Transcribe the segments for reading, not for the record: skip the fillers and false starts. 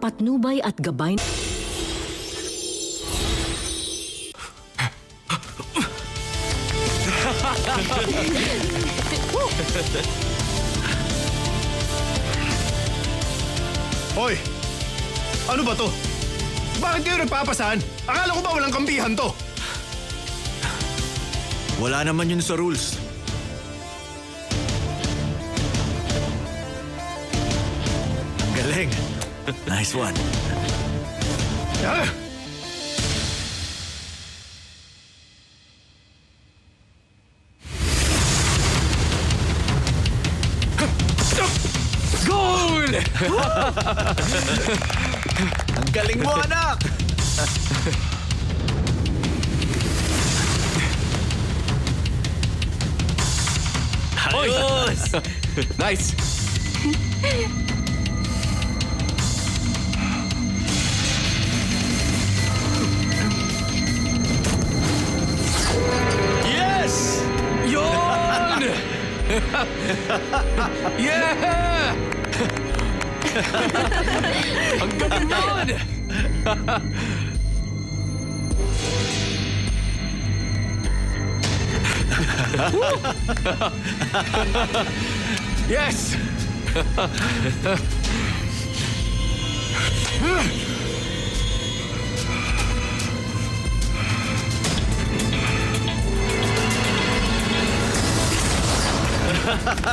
patnubay at gabay. Hoy! Ano ba to? Bakit kayo nagpapasahan? Akala ko ba walang kampihan to? Wala naman yun sa rules. Galing. Nice one. Ah! Goal! Ang galing mo, anak! Ayos! Nice! Yes! Yun! Yeah! Ang galing nun! Yes!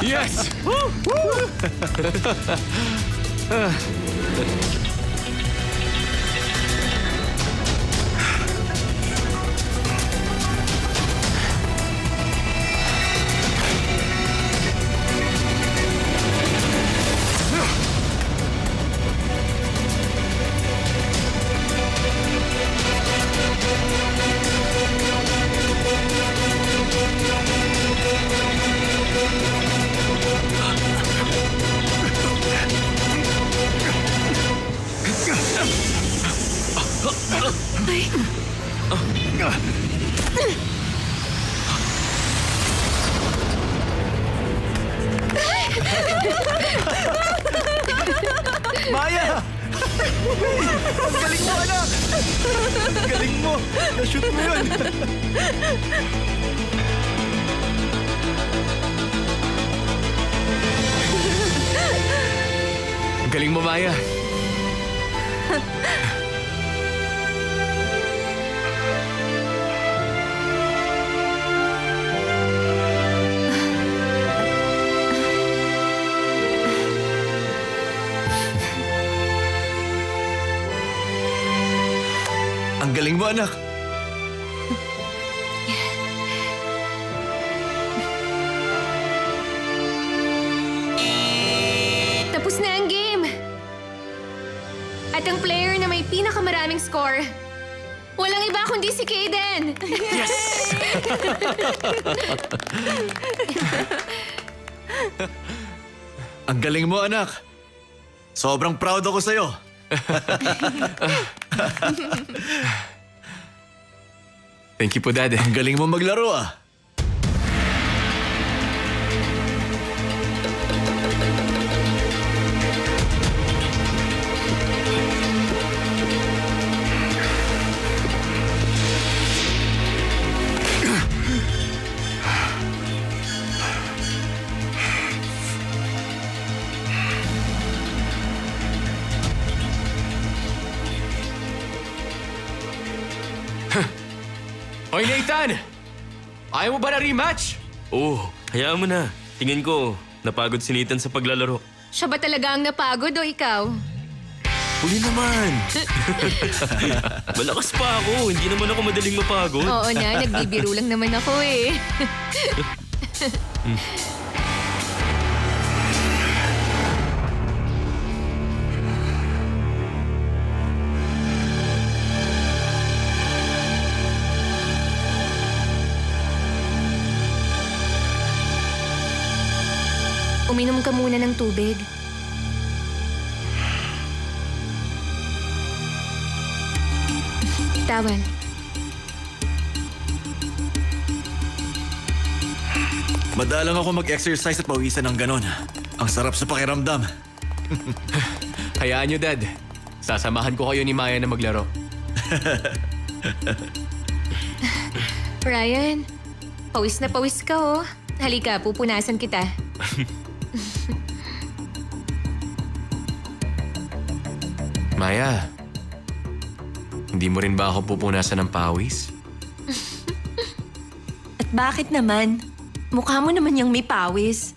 Yes! Maya! Ang galing mo, anak! Ang galing mo! Na-shoot mo yun! Ang galing mo, Maya. Ang galing mo, anak! Tapos na ang game. At ang player na may pinakamaraming score, walang iba kundi si Kaden. Yes! Ang galing mo, anak! Sobrang proud ako sa'yo. Thank you po, Dad. Ang galing mo maglaro, ah. Hoy, Nathan! Ayaw mo ba na rematch? Oo, hayaan mo na. Tingin ko, napagod si Nathan sa paglalaro. Siya ba talaga ang napagod o ikaw? Huli naman! Malakas pa ako. Hindi naman ako madaling mapagod. Oo na, nagbibiro lang naman ako eh. Uminom ka muna ng tubig. Tawal. Madalang ako mag-exercise at pawisan ng ganon. Ang sarap sa pakiramdam. Hayaan nyo, Dad. Sasamahan ko kayo ni Maya na maglaro. Ryan, pawis na pawis ka oh. Halika, pupunasan kita. Maya, hindi mo rin ba ako pupunasan ng pawis? At bakit naman? Mukha mo naman yung may pawis.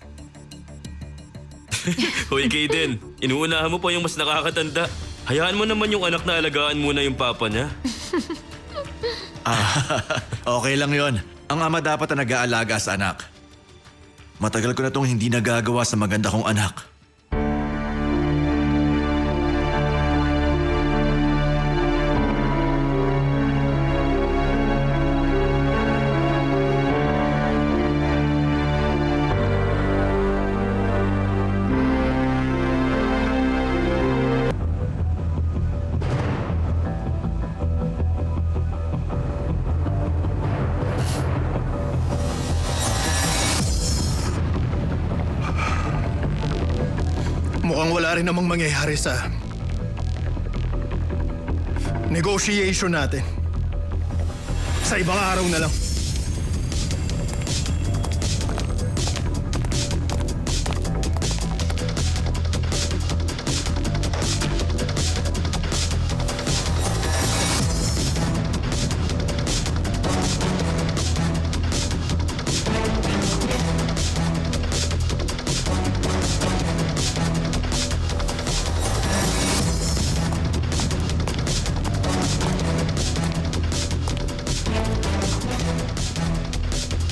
Hoy, Kaden, inuunahan mo pa yung mas nakakatanda. Hayaan mo naman yung anak na alagaan muna yung papa niya. Okay lang yon. Ang ama dapat na nag-aalaga sa anak. Matagal ko na tong hindi nagagawa sa maganda kong anak. Mukhang wala rin namang mangyayari sa negotiation natin. Sa ibang araw na lang.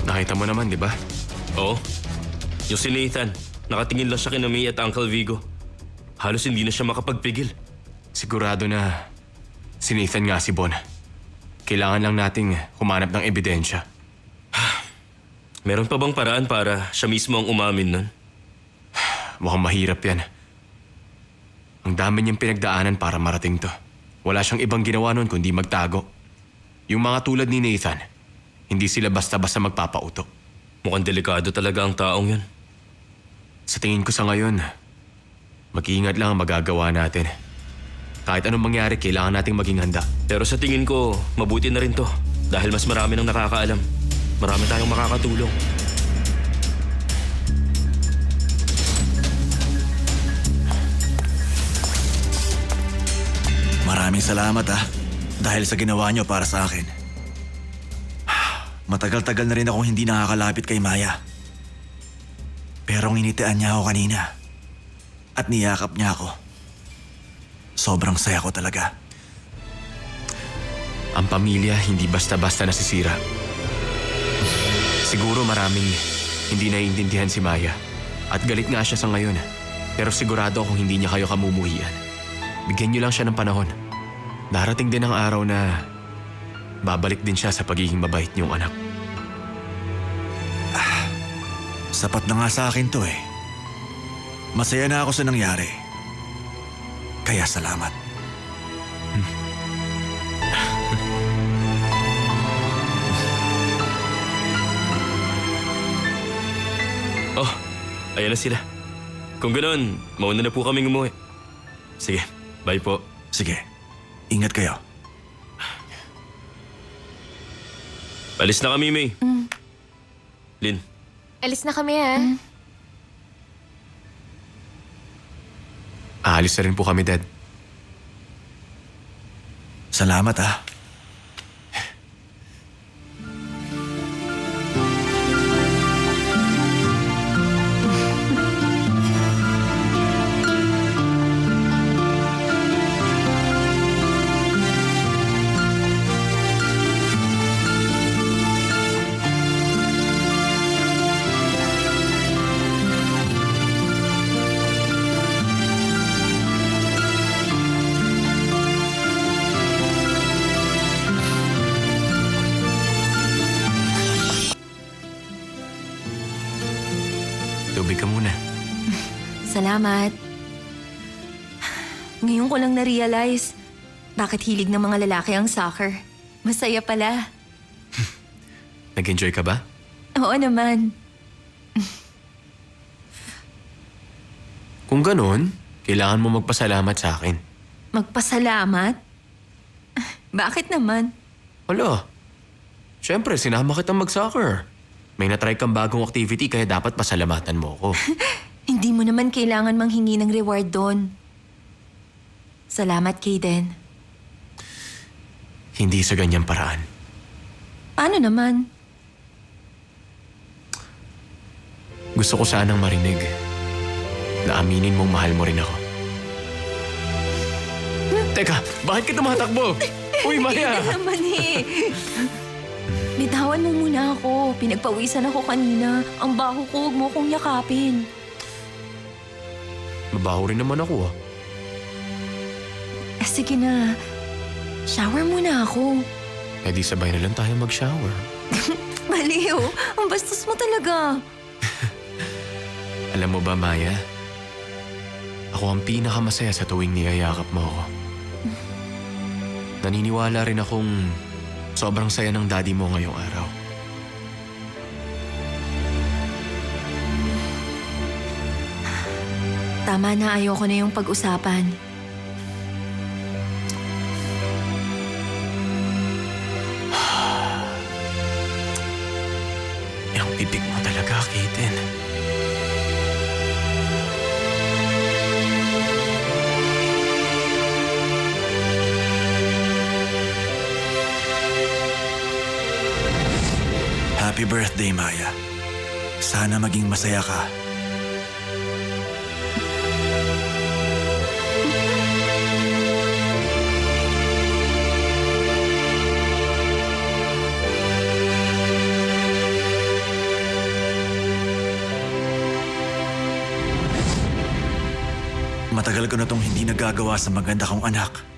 Nakita mo naman, di ba? Oo. Yung si Nathan, nakatingin lang siya kina May at Uncle Vigo. Halos hindi na siya makapagpigil. Sigurado na si Nathan nga si Bon. Kailangan lang nating humanap ng ebidensya. Meron pa bang paraan para siya mismo ang umamin nun? Mukhang mahirap yan. Ang dami niyang pinagdaanan para marating to. Wala siyang ibang ginawa nun kundi magtago. Yung mga tulad ni Nathan, hindi sila basta-basta magpapauto. Mukhang delikado talaga ang taong yun. Sa tingin ko sa ngayon, mag-iingat lang ang magagawa natin. Kahit anong mangyari, kailangan nating maging handa. Pero sa tingin ko, mabuti na rin to. Dahil mas marami nang nakakaalam. Marami tayong makakatulong. Maraming salamat dahil sa ginawa niyo para sa akin. Matagal-tagal na rin akong hindi nakakalapit kay Maya. Pero nginitian niya ako kanina. At niyakap niya ako. Sobrang saya ko talaga. Ang pamilya hindi basta-basta nasisira. Siguro maraming hindi naiintindihan si Maya. At galit nga siya sa ngayon. Pero sigurado akong hindi niya kayo kamumuhian. Bigyan niyo lang siya ng panahon. Darating din ang araw na babalik din siya sa pagiging mabait niyong anak. Sapat na nga sa akin to eh. Masaya na ako sa nangyari. Kaya salamat. Oh, ayan na sila. Kung ganoon, mauna na po kaming umuwi. Sige, bye po. Sige, ingat kayo. Alis na kami, May. Lynn, Alis na kami ah. Aalis na rin po kami, Dad. Salamat Tubig ka muna. Salamat. Ngayon ko lang na-realize bakit hilig ng mga lalaki ang soccer. Masaya pala. Nag-enjoy ka ba? Oo naman. Kung ganon, kailangan mo magpasalamat sa akin. Magpasalamat? Bakit naman? Hala, syempre sinama kitang mag-soccer. May natry kang bagong activity kaya dapat pasalamatan mo ko. Hindi mo naman kailangan manghingi ng reward doon. Salamat, Kaden. Hindi sa ganyang paraan. Paano naman? Gusto ko sanang marinig na aminin mong mahal mo rin ako. Teka, bakit ka tumatakbo? Uy, Maya! Hindi naman eh. Bitawan mo muna ako. Pinagpawisan ako kanina. Ang baho ko, huwag mo akong yakapin. Mabaho rin naman ako ah. Sige na. Shower muna ako. Eh di sabay na lang tayo mag-shower. Baliw. Ang bastos mo talaga. Alam mo ba, Maya? Ako ang pinakamasaya sa tuwing niyayakap mo ako. Naniniwala rin akong sobrang saya ng daddy mo ngayong araw. Tama na, ayoko na yung pag-usapan. Yung bibig mo talaga, Kaden. Happy birthday, Maya. Sana maging masaya ka. Matagal ko na tong hindi nagagawa sa maganda kong anak.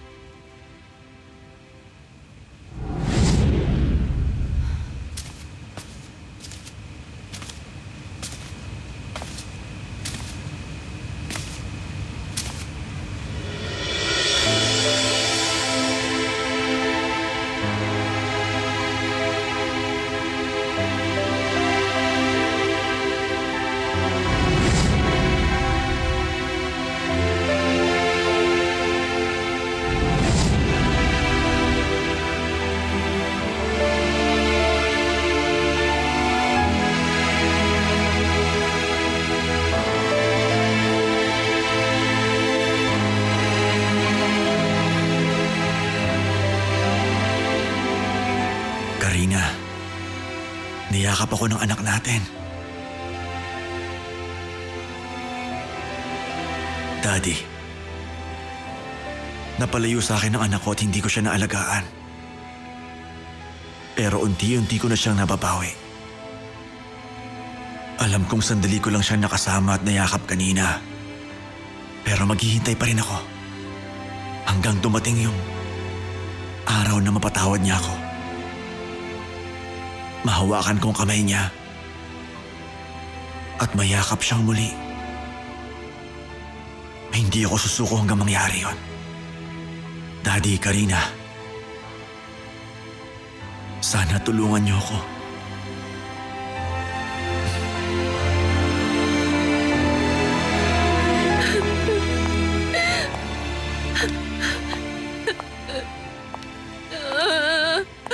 Karina, niyakap ako ng anak natin. Daddy, napalayo sa akin ng anak ko at hindi ko siya naalagaan. Pero unti-unti ko na siyang nababawi. Alam kong sandali ko lang siyang nakasama at nayakap kanina. Pero maghihintay pa rin ako hanggang dumating yung araw na mapatawad niya ako. Mahawakan kong kamay niya at mayakap siyang muli. Hindi ako susuko hanggang mangyari yon. Daddy, Karina, sana tulungan niyo ako.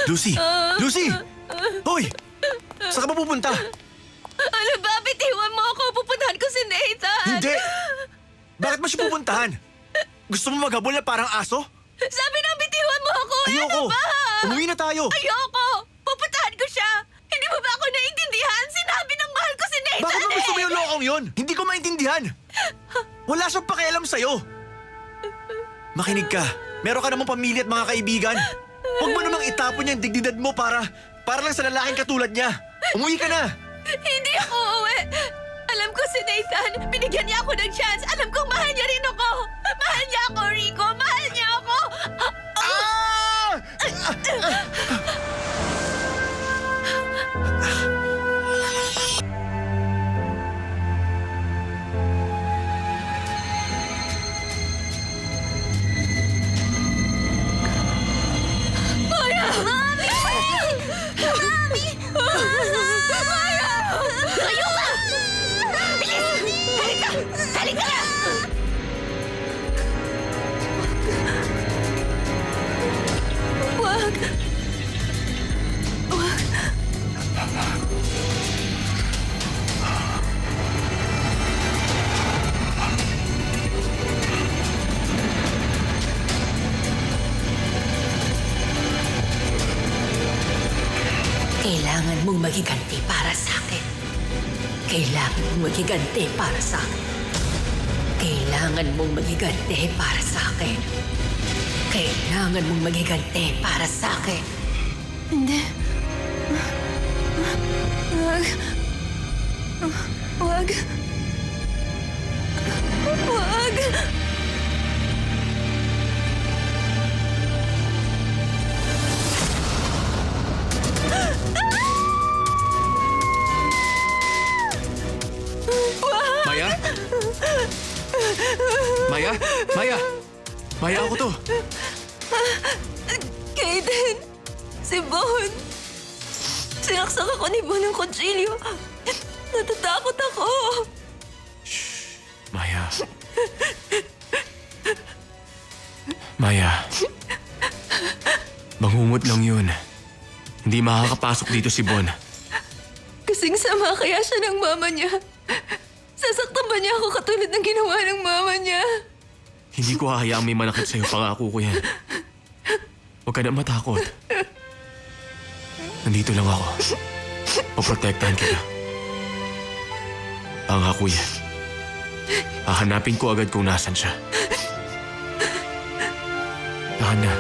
Lucy! Lucy! Hoy! Saan ka ba pupunta? Ano ba? Bitiwan mo ako. Pupuntahan ko si Nathan. Hindi! Bakit mo siya pupuntahan? Gusto mo maghabol na parang aso? Sabi na bitiwan mo ako. Ayoko! Ano ba? Umuwi na tayo! Ayoko. Pupuntahan ko siya. Hindi mo ba ako naiintindihan? Sinabi ng mahal ko si Nathan. Bakit mo gusto mo yung lokong yun? Hindi ko maintindihan. Wala siyang pakialam sa'yo. Makinig ka. Meron ka namang pamilya at mga kaibigan. Huwag mo namang itapon yung dignidad mo para lang sa lalaking katulad niya. Umuwi ka na. Hindi ako uuwi. Alam ko si Nathan. Binigyan niya ako ng chance. Alam kong mahal niya rin ako. Mahal niya ako, Rico. Mahal niya ako. Ah! Maya! Mami! Mami! Maya! Tayo ka! Bilis! Halika! Halika na! Kailangan mong magiganti para sa akin. Kailangan mong magiganti para sa akin. Kailangan mong magiganti para sa akin. Kailangan mong magiganti para sa akin. Hindi. Wag. Wag. Wag. Maya? Maya? Maya? Maya, ako to. Kaden! Si Bon! Sinaksak ako ni Bon ng kutsilyo. Natatakot ako. Maya. Maya. Bangungot lang yun. Hindi makakapasok dito si Bon. Kasing sama kaya siya ng mama niya. Sasaktan ba niya ako katulad ng ginawa ng mama niya? Hindi ko hahayaang may manakit sa'yo. Pangako ko yan. Huwag ka na matakot. Nandito lang ako. Paprotektahan kita. Pangako yan. Hahanapin ko agad kung nasan siya. Tahan na.